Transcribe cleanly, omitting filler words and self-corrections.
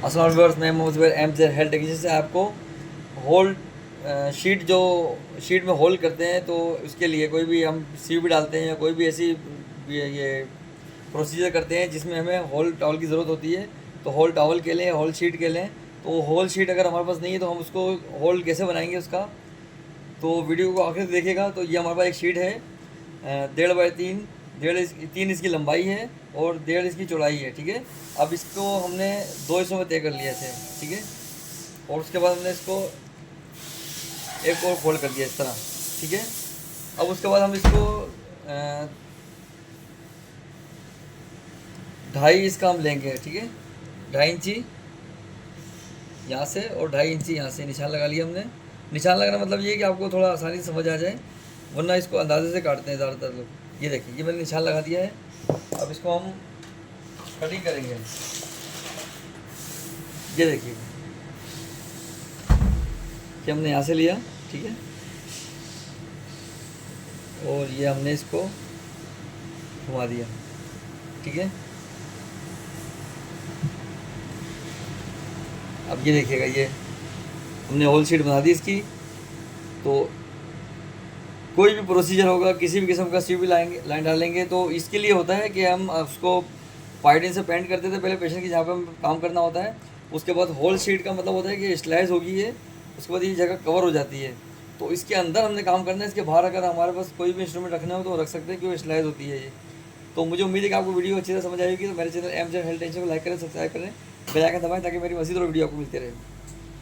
अस्सलाम वालेकुम, मैं Mohammad Zubair M J health technician से आपको होल शीट जो शीट में होल करते हैं तो उसके लिए कोई भी हम सीवी डालते हैं या कोई भी ऐसी ये प्रोसीजर करते हैं जिसमें हमें होल टॉवल की ज़रूरत होती है। तो होल टॉवल के लें, होल शीट के लें। तो होल शीट अगर हमारे पास नहीं है तो हम उसको होल कैसे बनाएंगे उसका, तो वीडियो को आखिर से देखिएगा। तो ये हमारे पास एक शीट है, 1.5 बाई 3, तीन इसकी लंबाई है और 1.5 इसकी चौड़ाई है। ठीक है, अब इसको हमने 2 हिस्सों में तय कर लिया ऐसे। ठीक है, और उसके बाद हमने इसको एक और फोल्ड कर दिया इस तरह। ठीक है, अब उसके बाद हम इसको 2.5 इसका हम लेंगे। ठीक है, 2.5 इंची यहाँ से और 2.5 इंची यहाँ से निशान लगा लिया हमने। निशान लगाना मतलब ये कि आपको थोड़ा आसानी से समझ आ जाए, वरना इसको अंदाजे से काटते हैं ज़्यादातर लोग। ये देखिए, ये मैंने निशान लगा दिया है। अब इसको हम कटिंग करेंगे। ये देखिए कि हमने यहाँ से लिया। ठीक है, और ये हमने इसको घुमा दिया। ठीक है, अब ये देखिएगा, ये हमने होल शीट बना दी इसकी। तो कोई भी प्रोसीजर होगा, किसी भी किस्म का सीवी लाइन डालेंगे तो इसके लिए होता है कि हम उसको पाइडिन से पेंट करते थे पहले पेशेंट की जहाँ पे हम काम करना होता है। उसके बाद होल शीट का मतलब होता है कि स्लाइस होगी ये, उसके बाद ये जगह कवर हो जाती है। तो इसके अंदर हमने काम करना है, इसके बाहर अगर हमारे पास कोई भी इंस्ट्रूमेंट रखना हो तो रख सकते हैं, क्योंकि स्लाइस होती है ये। तो मुझे उम्मीद है कि आपको वीडियो अच्छी तरह समझ आएगी। तो मेरे channel M J health tension को लाइक करें, सब्सक्राइब करें, बेल आइकन दबाएं ताकि मेरी मज़ीद और वीडियो आपको मिलती रहे।